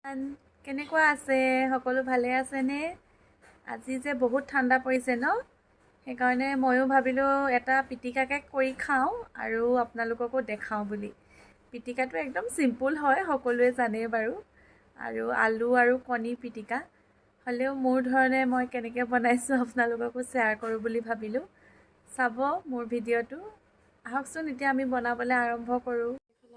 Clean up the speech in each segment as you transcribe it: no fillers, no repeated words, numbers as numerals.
কেনেকুৱা আছে সকলো ভালে আছেনে? আজি যে বহুত ঠাণ্ডা পৰিছে ন, সেইকাৰণে ময়ো ভাবিলোঁ এটা পিটিকাকে কৰি খাওঁ আৰু আপোনালোককো দেখাওঁ বুলি। পিটিকাটো একদম চিম্পুল হয়, সকলোৱে জানেই বাৰু, আৰু আলু আৰু কণী পিটিকা হ'লেও মোৰ ধৰণে মই কেনেকৈ বনাইছোঁ আপোনালোককো শ্বেয়াৰ কৰোঁ বুলি ভাবিলোঁ। চাব মোৰ ভিডিঅ'টো। আহকচোন এতিয়া আমি বনাবলৈ আৰম্ভ কৰোঁ।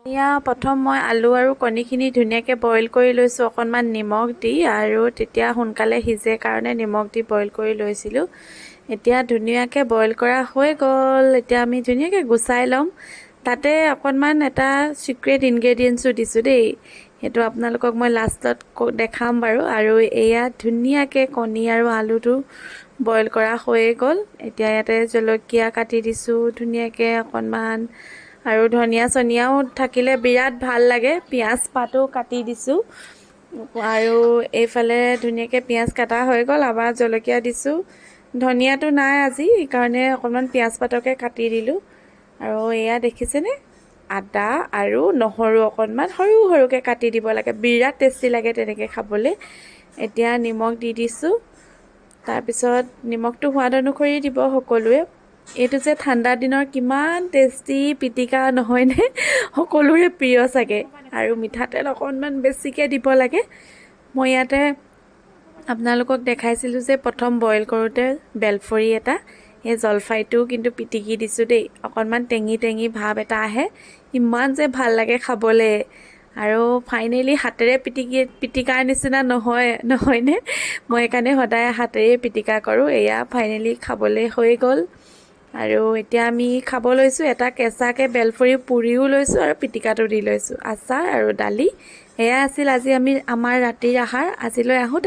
এয়া প্ৰথম মই আলু আৰু কণীখিনি ধুনীয়াকৈ বইল কৰি লৈছোঁ অকণমান নিমখ দি, আৰু তেতিয়া সোনকালে সিজে কাৰণে নিমখ দি বইল কৰি লৈছিলোঁ। এতিয়া ধুনীয়াকৈ বইল কৰা হৈ গ'ল। এতিয়া আমি ধুনীয়াকৈ গুচাই ল'ম। তাতে অকণমান এটা চিক্ৰেট ইনগ্ৰেডিয়েণ্টছো দিছোঁ দেই, সেইটো আপোনালোকক মই লাষ্টত দেখাম বাৰু। আৰু এয়া ধুনীয়াকৈ কণী আৰু আলুটো বইল কৰা হৈয়ে গ'ল। এতিয়া ইয়াতে জলকীয়া কাটি দিছোঁ ধুনীয়াকৈ অকণমান, আৰু ধনিয়া চনিয়াও থাকিলে বিৰাট ভাল লাগে। পিঁয়াজ পাতো কাটি দিছোঁ, আৰু এইফালে ধুনীয়াকৈ পিঁয়াজ কাটা হৈ গ'ল। আবাৰ জলকীয়া দিছোঁ, ধনিয়াটো নাই আজি সেইকাৰণে অকণমান পিঁয়াজ পাতকে কাটি দিলোঁ। আৰু এয়া দেখিছেনে, আদা আৰু নহৰু অকণমান সৰু সৰুকৈ কাটি দিব লাগে, বিৰাট টেষ্টি লাগে তেনেকৈ খাবলৈ। এতিয়া নিমখ দি দিছোঁ, তাৰপিছত নিমখটো সোৱাদ অনুসৰি দিব সকলোৱে। এইটো যে ঠাণ্ডা দিনৰ কিমান টেষ্টি পিটিকা নহয়নে, সকলোৰে প্ৰিয় চাগে। আৰু মিঠাতেল অকণমান বেছিকৈ দিব লাগে। মই ইয়াতে আপোনালোকক দেখাইছিলোঁ যে প্ৰথম বইল কৰোঁতে বেলফৰি এটা, সেই জলফাইটো কিন্তু পিটিকি দিছোঁ দেই। অকণমান টেঙি টেঙি ভাৱ এটা আহে, ইমান যে ভাল লাগে খাবলৈ। আৰু ফাইনেলি হাতেৰে পিটিকাৰ নিচিনা নহয়নে, মই সেইকাৰণে সদায় হাতেৰে পিটিকা কৰোঁ। এয়া ফাইনেলি খাবলৈ হৈ গ'ল। আৰু এতিয়া আমি খাব লৈছোঁ। এটা কেঁচাকৈ বেলফৰি পুৰিও লৈছোঁ আৰু পিটিকাটো দি লৈছোঁ। আচাৰ আৰু দালি, এয়া আছিল আজি আমাৰ ৰাতিৰ আহাৰ। আজিলৈ আহোঁ।